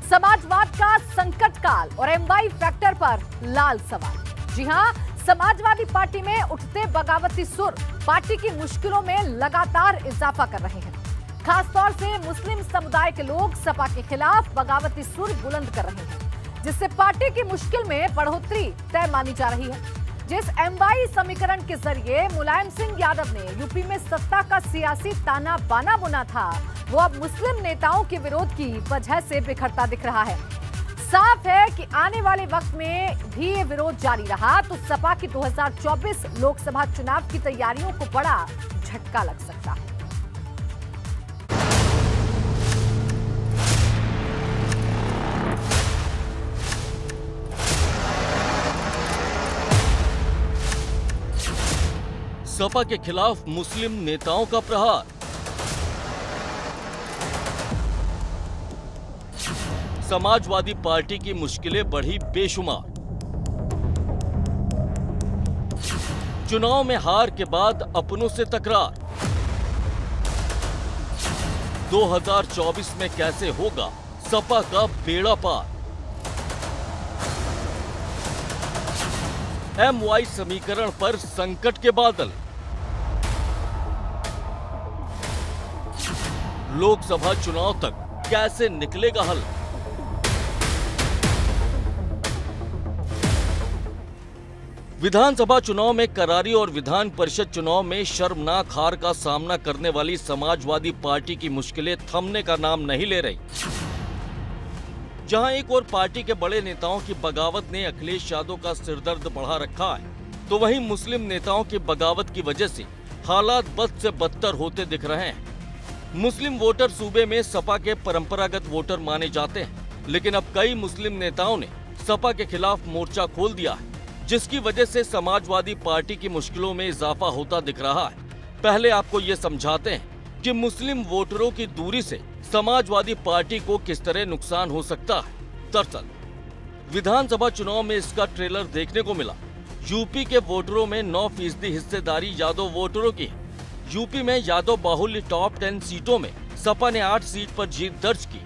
समाजवाद का संकट काल और एमवाई फैक्टर पर लाल सवाल। जी हां, समाजवादी पार्टी में उठते बगावती सुर पार्टी की मुश्किलों में लगातार इजाफा कर रहे हैं। खासतौर से मुस्लिम समुदाय के लोग सपा के खिलाफ बगावती सुर बुलंद कर रहे हैं, जिससे पार्टी की मुश्किल में बढ़ोतरी तय मानी जा रही है। जिस एमवाई समीकरण के जरिए मुलायम सिंह यादव ने यूपी में सत्ता का सियासी ताना बाना बुना था, वो अब मुस्लिम नेताओं के विरोध की वजह से बिखरता दिख रहा है। साफ है कि आने वाले वक्त में भी ये विरोध जारी रहा तो सपा की 2024 लोकसभा चुनाव की तैयारियों को बड़ा झटका लग सकता है। सपा के खिलाफ मुस्लिम नेताओं का प्रहार। समाजवादी पार्टी की मुश्किलें बढ़ी बेशुमार। चुनाव में हार के बाद अपनों से तकरार। 2024 में कैसे होगा सपा का बेड़ा पार। एमवाई समीकरण पर संकट के बादल। लोकसभा चुनाव तक कैसे निकलेगा हल। विधानसभा चुनाव में करारी और विधान परिषद चुनाव में शर्मनाक हार का सामना करने वाली समाजवादी पार्टी की मुश्किलें थमने का नाम नहीं ले रही। जहां एक और पार्टी के बड़े नेताओं की बगावत ने अखिलेश यादव का सिरदर्द बढ़ा रखा है, तो वहीं मुस्लिम नेताओं की बगावत की वजह से हालात बद से बदतर होते दिख रहे हैं। मुस्लिम वोटर सूबे में सपा के परंपरागत वोटर माने जाते हैं, लेकिन अब कई मुस्लिम नेताओं ने सपा के खिलाफ मोर्चा खोल दिया है, जिसकी वजह से समाजवादी पार्टी की मुश्किलों में इजाफा होता दिख रहा है। पहले आपको ये समझाते हैं कि मुस्लिम वोटरों की दूरी से समाजवादी पार्टी को किस तरह नुकसान हो सकता है। दरअसल विधानसभा चुनाव में इसका ट्रेलर देखने को मिला। यूपी के वोटरों में 9% हिस्सेदारी यादव वोटरों की है। यूपी में यादव बाहुल्य टॉप 10 सीटों में सपा ने 8 सीट पर जीत दर्ज की।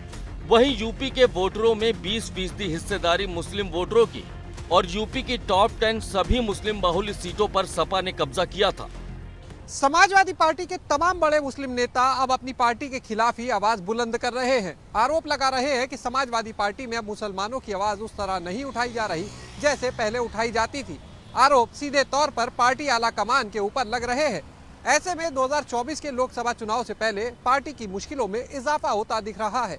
वहीं यूपी के वोटरों में 20% हिस्सेदारी मुस्लिम वोटरों की और यूपी की टॉप 10 सभी मुस्लिम बाहुल्य सीटों पर सपा ने कब्जा किया था। समाजवादी पार्टी के तमाम बड़े मुस्लिम नेता अब अपनी पार्टी के खिलाफ ही आवाज बुलंद कर रहे हैं। आरोप लगा रहे हैं कि समाजवादी पार्टी में अब मुसलमानों की आवाज उस तरह नहीं उठाई जा रही जैसे पहले उठाई जाती थी। आरोप सीधे तौर पर पार्टी आला कमान के ऊपर लग रहे हैं। ऐसे में 2024 के लोकसभा चुनाव से पहले पार्टी की मुश्किलों में इजाफा होता दिख रहा है।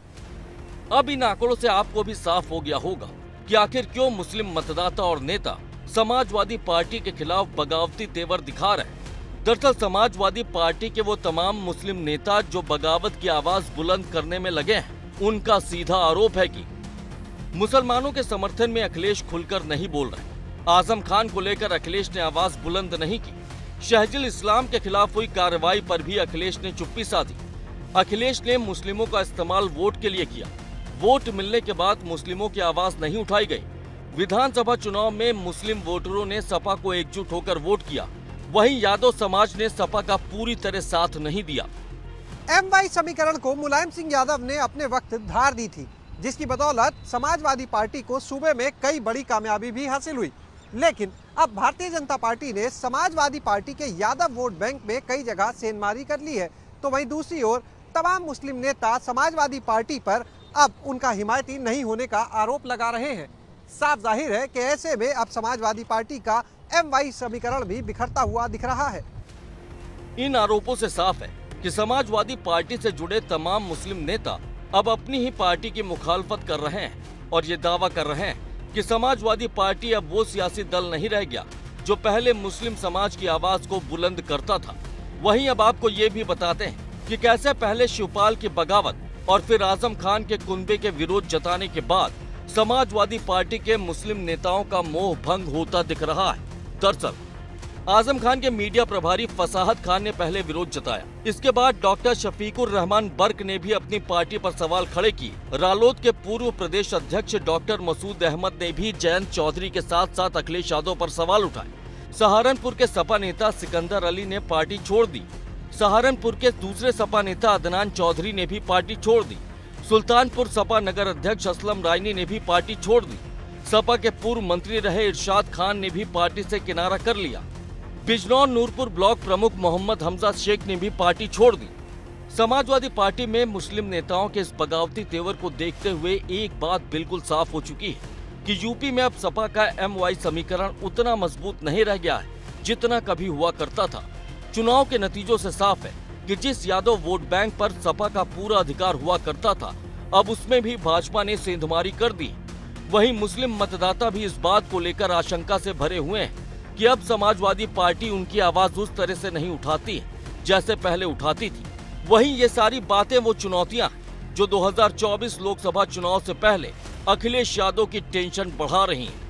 अब इन आंकड़ों से आपको भी साफ हो गया होगा कि आखिर क्यों मुस्लिम मतदाता और नेता समाजवादी पार्टी के खिलाफ बगावती तेवर दिखा रहे हैं। दरअसल समाजवादी पार्टी के वो तमाम मुस्लिम नेता जो बगावत की आवाज बुलंद करने में लगे हैं, उनका सीधा आरोप है कि मुसलमानों के समर्थन में अखिलेश खुलकर नहीं बोल रहे। आजम खान को लेकर अखिलेश ने आवाज बुलंद नहीं की। शहजुल इस्लाम के खिलाफ हुई कार्रवाई पर भी अखिलेश ने चुप्पी साधी। अखिलेश ने मुस्लिमों का इस्तेमाल वोट के लिए किया। वोट मिलने के बाद मुस्लिमों की आवाज नहीं उठाई गई। विधानसभा चुनाव में मुस्लिम वोटरों ने सपा को एकजुट होकर वोट किया। वहीं यादव समाज ने सपा का पूरी तरह साथ नहीं दिया। एमवाई समीकरण को मुलायम सिंह यादव ने अपने वक्त धार दी थी, जिसकी बदौलत समाजवादी पार्टी को सूबे में कई बड़ी कामयाबी भी हासिल हुई। लेकिन अब भारतीय जनता पार्टी ने समाजवादी पार्टी के यादव वोट बैंक में कई जगह सेंधमारी कर ली है, तो वहीं दूसरी ओर तमाम मुस्लिम नेता समाजवादी पार्टी पर अब उनका हिमायती नहीं होने का आरोप लगा रहे हैं। साफ जाहिर है कि ऐसे में अब समाजवादी पार्टी का एमवाई समीकरण भी बिखरता हुआ दिख रहा है। इन आरोपों से साफ है कि समाजवादी पार्टी से जुड़े तमाम मुस्लिम नेता अब अपनी ही पार्टी की मुखालफत कर रहे हैं और ये दावा कर रहे हैं कि समाजवादी पार्टी अब वो सियासी दल नहीं रह गया जो पहले मुस्लिम समाज की आवाज को बुलंद करता था। वहीं अब आपको ये भी बताते हैं कि कैसे पहले शिवपाल की बगावत और फिर आजम खान के कुनबे के विरोध जताने के बाद समाजवादी पार्टी के मुस्लिम नेताओं का मोह भंग होता दिख रहा है। दरअसल आजम खान के मीडिया प्रभारी फसाहत खान ने पहले विरोध जताया। इसके बाद डॉक्टर शफीकुर रहमान बर्क ने भी अपनी पार्टी पर सवाल खड़े किए। रालोद के पूर्व प्रदेश अध्यक्ष डॉक्टर मसूद अहमद ने भी जयंत चौधरी के साथ साथ अखिलेश यादव पर सवाल उठाए। सहारनपुर के सपा नेता सिकंदर अली ने पार्टी छोड़ दी। सहारनपुर के दूसरे सपा नेता अदनान चौधरी ने भी पार्टी छोड़ दी। सुल्तानपुर सपा नगर अध्यक्ष असलम रायनी ने भी पार्टी छोड़ दी। सपा के पूर्व मंत्री रहे इरशाद खान ने भी पार्टी से किनारा कर लिया। बिजनौर नूरपुर ब्लॉक प्रमुख मोहम्मद हमजा शेख ने भी पार्टी छोड़ दी। समाजवादी पार्टी में मुस्लिम नेताओं के इस बगावती तेवर को देखते हुए एक बात बिल्कुल साफ हो चुकी है कि यूपी में अब सपा का MY समीकरण उतना मजबूत नहीं रह गया है जितना कभी हुआ करता था। चुनाव के नतीजों से साफ है कि जिस यादव वोट बैंक पर सपा का पूरा अधिकार हुआ करता था, अब उसमें भी भाजपा ने सेंधमारी कर दी। वहीं मुस्लिम मतदाता भी इस बात को लेकर आशंका से भरे हुए हैं कि अब समाजवादी पार्टी उनकी आवाज उस तरह से नहीं उठाती है जैसे पहले उठाती थी। वहीं ये सारी बातें वो चुनौतियां हैं जो 2024 लोकसभा चुनाव से पहले अखिलेश यादव की टेंशन बढ़ा रही हैं।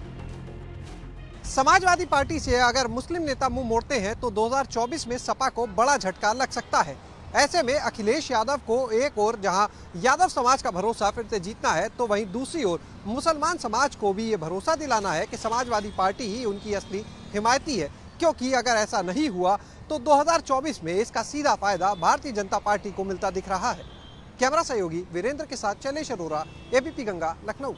समाजवादी पार्टी से अगर मुस्लिम नेता मुंह मोड़ते हैं तो 2024 में सपा को बड़ा झटका लग सकता है। ऐसे में अखिलेश यादव को एक ओर जहां यादव समाज का भरोसा फिर से जीतना है, तो वहीं दूसरी ओर मुसलमान समाज को भी ये भरोसा दिलाना है कि समाजवादी पार्टी ही उनकी असली हिमायती है, क्योंकि अगर ऐसा नहीं हुआ तो 2024 में इसका सीधा फायदा भारतीय जनता पार्टी को मिलता दिख रहा है। कैमरा सहयोगी वीरेंद्र के साथ शैलेश अरोरा, ABP गंगा, लखनऊ।